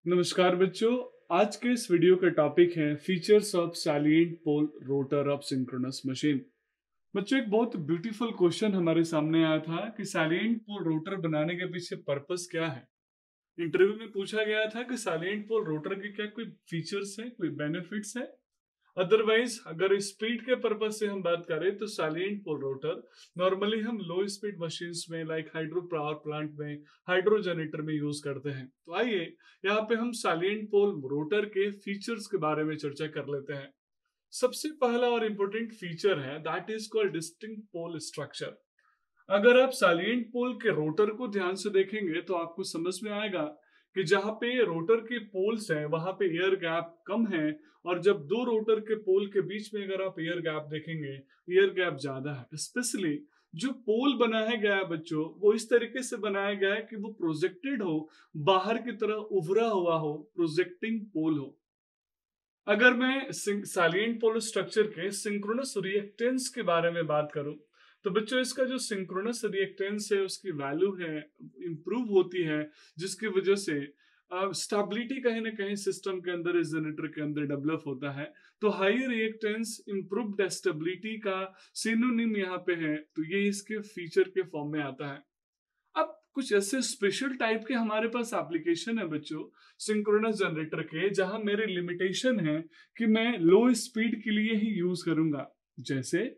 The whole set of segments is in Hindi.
नमस्कार बच्चों। आज के इस वीडियो का टॉपिक है features of salient pole rotor of synchronous machine. बच्चों, एक बहुत ब्यूटीफुल क्वेश्चन हमारे सामने आया था कि सैलिएंट पोल रोटर बनाने के पीछे पर्पस क्या है। इंटरव्यू में पूछा गया था कि सैलिएंट पोल रोटर के क्या कोई फीचर्स है, कोई बेनिफिट्स है। अदरवाइज अगर स्पीड के पर्पज से हम बात करें तो सैलिएंट पोल रोटर नॉर्मली हम लो स्पीड मशीन्स में लाइक हाइड्रो पावर प्लांट में, हाइड्रो जनरेटर में यूज करते हैं। तो आइए यहाँ पे हम सैलिएंट पोल रोटर के फीचर्स के बारे में चर्चा कर लेते हैं। सबसे पहला और इम्पोर्टेंट फीचर है that is called distinct pole structure. अगर आप सैलिएंट पोल के रोटर को ध्यान से देखेंगे तो आपको समझ में आएगा कि जहां पे रोटर के पोल्स हैं वहां पे एयर गैप कम है, और जब दो रोटर के पोल के बीच में अगर आप एयर गैप देखेंगे, एयर गैप ज्यादा है। स्पेशली जो पोल बनाया गया है बच्चों, वो इस तरीके से बनाया गया है कि वो प्रोजेक्टेड हो, बाहर की तरह उभरा हुआ हो, प्रोजेक्टिंग पोल हो। अगर मैं सैलिएंट पोल स्ट्रक्चर के सिंक्रोनस रिएक्टेंस के बारे में बात करूं तो बच्चों इसका जो सिंक्रोनस रिएक्टेंस है उसकी वैल्यू है इंप्रूव होती है, जिसकी वजह से स्टेबिलिटी कहीं ना कहीं सिस्टम के अंदर, इस जनरेटर के अंदर डेवलप होता है। तो हाई रिएक्टेंस इंप्रूव्ड स्टेबिलिटी का सिनोनिम यहाँ पे है, तो ये इसके फीचर के फॉर्म में आता है। अब कुछ ऐसे स्पेशल टाइप के हमारे पास एप्लीकेशन है बच्चों सिंक्रोनस जनरेटर के, जहां मेरे लिमिटेशन है कि मैं लो स्पीड के लिए ही यूज करूंगा। जैसे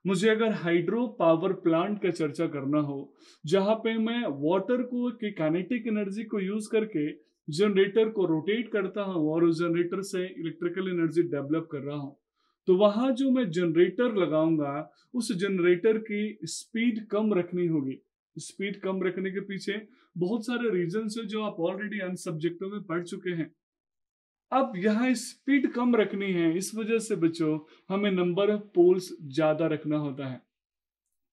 मुझे अगर हाइड्रो पावर प्लांट का चर्चा करना हो, जहां पे मैं वाटर को की काइनेटिक एनर्जी को यूज करके जनरेटर को रोटेट करता हूं और उस जनरेटर से इलेक्ट्रिकल एनर्जी डेवलप कर रहा हूं, तो वहां जो मैं जनरेटर लगाऊंगा उस जनरेटर की स्पीड कम रखनी होगी। स्पीड कम रखने के पीछे बहुत सारे रीजंस है जो आप ऑलरेडी अन्य सब्जेक्टों में पढ़ चुके हैं। अब यहाँ स्पीड कम रखनी है, इस वजह से बच्चों हमें नंबर ऑफ पोल्स ज्यादा रखना होता है।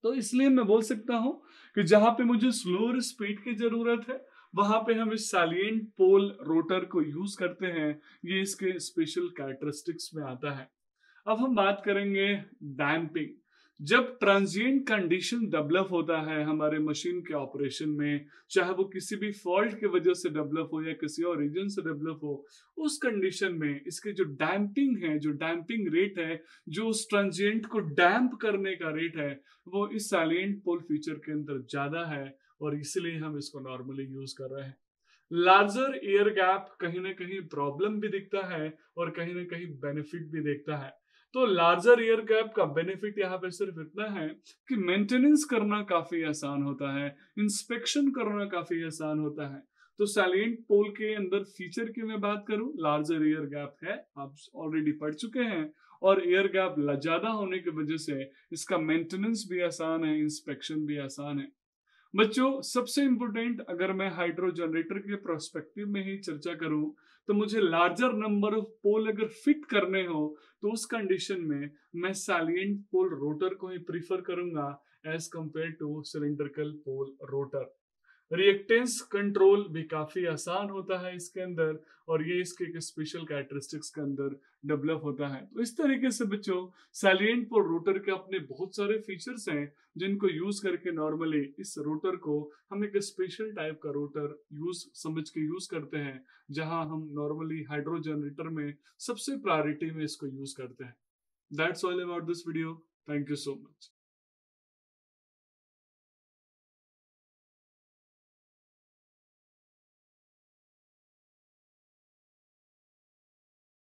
तो इसलिए मैं बोल सकता हूं कि जहां पे मुझे स्लोअर स्पीड की जरूरत है वहां पे हम इस सैलिएंट पोल रोटर को यूज करते हैं। ये इसके स्पेशल कैरेक्टरिस्टिक्स में आता है। अब हम बात करेंगे डैम्पिंग। जब ट्रांजिएंट कंडीशन डेवलप होता है हमारे मशीन के ऑपरेशन में, चाहे वो किसी भी फॉल्ट की वजह से डेवलप हो या किसी और रीजन से डेवलप हो, उस कंडीशन में इसके जो डैम्पिंग है, जो डैम्पिंग रेट है, जो उस ट्रांजिएंट को डैम्प करने का रेट है, वो इस सैलिएंट पोल फीचर के अंदर ज्यादा है, और इसलिए हम इसको नॉर्मली यूज कर रहे हैं। लार्जर एयर गैप कहीं ना कहीं प्रॉब्लम भी दिखता है और कहीं ना कहीं बेनिफिट भी देखता है। तो लार्जर एयर गैप का बेनिफिट यहाँ पे सिर्फ इतना है कि मेंटेनेंस करना काफी आसान होता है, इंस्पेक्शन करना काफी आसान होता है। तो सैलिएंट पोल के अंदर फीचर की मैं बात करूं, लार्जर एयर गैप है, आप ऑलरेडी पढ़ चुके हैं। और एयर गैप ज्यादा होने की वजह से इसका मेंटेनेंस भी आसान है, इंस्पेक्शन भी आसान है। बच्चों, सबसे इंपॉर्टेंट अगर मैं हाइड्रो जनरेटर के प्रोस्पेक्टिव में ही चर्चा करूं तो मुझे लार्जर नंबर ऑफ पोल अगर फिट करने हो तो उस कंडीशन में मैं सैलिएंट पोल रोटर को ही प्रीफर करूंगा as compare to cylindrical pole rotor. Reactance control भी काफी आसान होता है इसके अंदर, और ये इसके एक स्पेशल कैरेक्टरिस्टिक्स के अंदर डेवलप होता है। तो इस तरीके से बच्चों सैलिएंट पोल रोटर के अपने बहुत सारे फीचर्स हैं जिनको यूज करके नॉर्मली इस रोटर को हम एक स्पेशल टाइप का रोटर यूज समझ के यूज करते हैं, जहां हम नॉर्मली हाइड्रो जनरेटर में सबसे प्रायोरिटी में इसको यूज करते हैं। That's all about this video. Thank you so much.